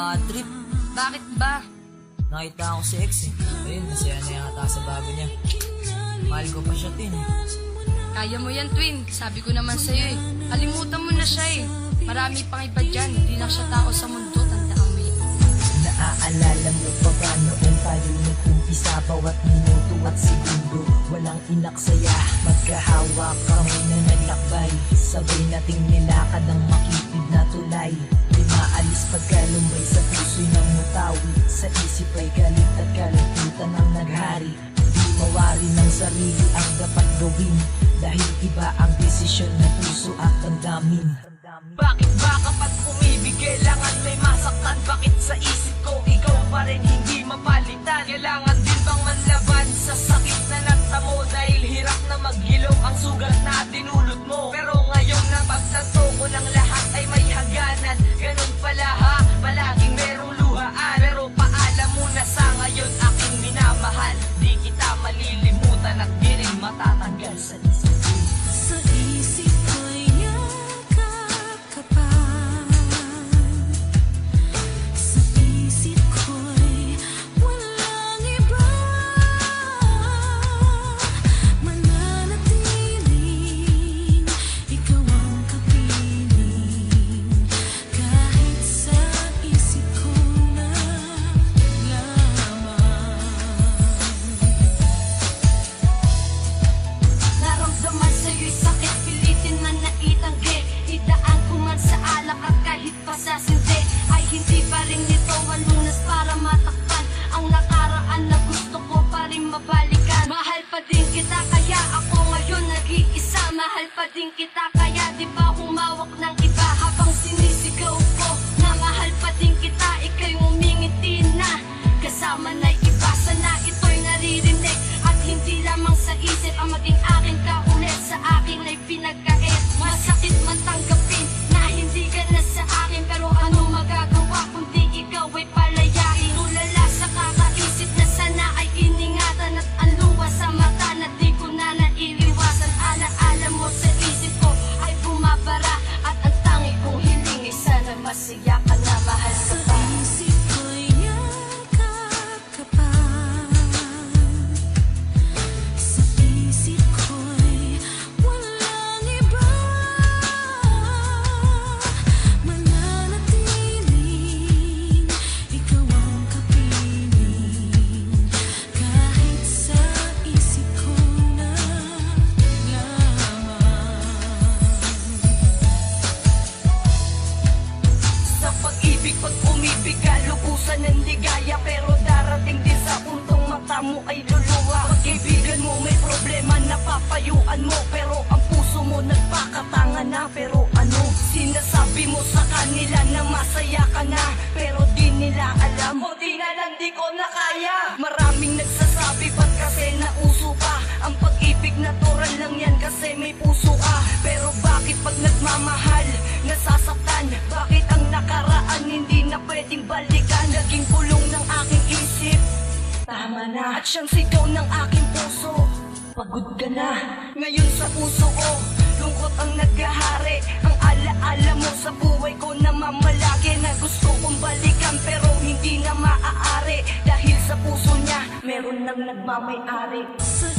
bad trip. Bakit ba? Nakita ako si ex eh. Ayun, masaya na yata sa bago niya. Mahal ko pa siya, Tin. Kaya mo yan, Twin. Sabi ko naman sa'yo eh. Kalimutan mo na siya eh. Marami pang iba dyan. Hindi lang siya tao sa mundo. Tandaan mo yan. Naaalala mo pa ba noong tayo nag-umpisa? Bawat minuto at segundo walang inaksaya. Magkahawak kamay na naglakbay, sabay nating nilakad ang makitid na tulay. Di maalis pagkalumbay sa puso'y nang mutawi. Sa isip ay galit at kalungkutan ang naghari. Di mawari ng sarili ang dapat gawin, dahil iba ang desisyon na puso at damdamin. Bakit ba kapag umibig kailangan may masaktan? Bakit sa isip ko ikaw pa rin hindi mapalitan? Kailangan din bang manlaban sa sakit na natamo? Dahil hirap na maghilom ang sugat na dinulot mo. Pero ngayon napagtanto ko ng lahat ay may haganan. Ganun pala ha, palaging merong luhaan. Pero paalam mo na sa ngayon aking minamahal, di kita malilimutan at di rin matatanggal sa isip ko. Sa isip ko'y yakap ka pa. Sa isip ko'y walang iba. Mananatiling ikaw ang kapiling. Kahit sa isip ko na lamang. Naramdaman sa'yo'y sakit, pilitin man na itanggi. Idaan ko man sa alak at kahit pa sa sindi, ay hindi pa rin ito ang lunas para matakpan ang nakaraan na gusto ko pa rin mabalikan. Mahal pa din kita kaya ako ngayon nag-iisa. Mahal pa din kita kaya di ba humawak ng iba habang sinisigaw ko na mahal pa din kita. Ika'y umingiti na kasama na iba. Sana ito'y naririnig at hindi lamang sa isip ang maging akin ka ulit. Sa akin ay pinagkait. Masakit man tanggapin na hindi ka na sa akin, pero ano magagawa kundi ikaw ay palayain. Tulala sa kakaisip na sana ay iningatan at ang luwa sa mata na di ko na naiiwasan. Alaala mo sa isip ko ay bumabara at ang tangi kong hiling ay sana masaya ka na, mahal ka Sa pa. isip ko'y yakap ka pa. Sa isip ko'y walang iba. Mananatiling ikaw ang kapiling. Kahit sa isip ko na lamang. Sa pag-ibig, pag umibig ka, lubusan ng ligaya. Pero darating din sa puntong mata mo ay luluwa. Pag-ibigan mo may problema, napapayuan mo. Pero ang puso mo nagpakatanga na. Pero ano, sinasabi mo sa kanila na masaya ka na, pero di nila alam, o di na lang di ko na kaya. Maraming nagsasabi ba't kasi nauso pa ang pag-ibig, natural lang yan kasi may puso ka. Pero bakit pag nagmamahal, nasasaktan? Bakit ang nakaraan hindi na pwedeng balikan? Naging pulong ng aking isip, tama na. At siyang sigaw ng aking puso, pagod ka na. Ngayon sa puso ko, lungkot ang naghahari. Ang alaala mo sa buhay ko na mamalagi, na gusto kong balikan pero hindi na maaari. Dahil sa puso niya, meron nang nagmamay-ari. Sa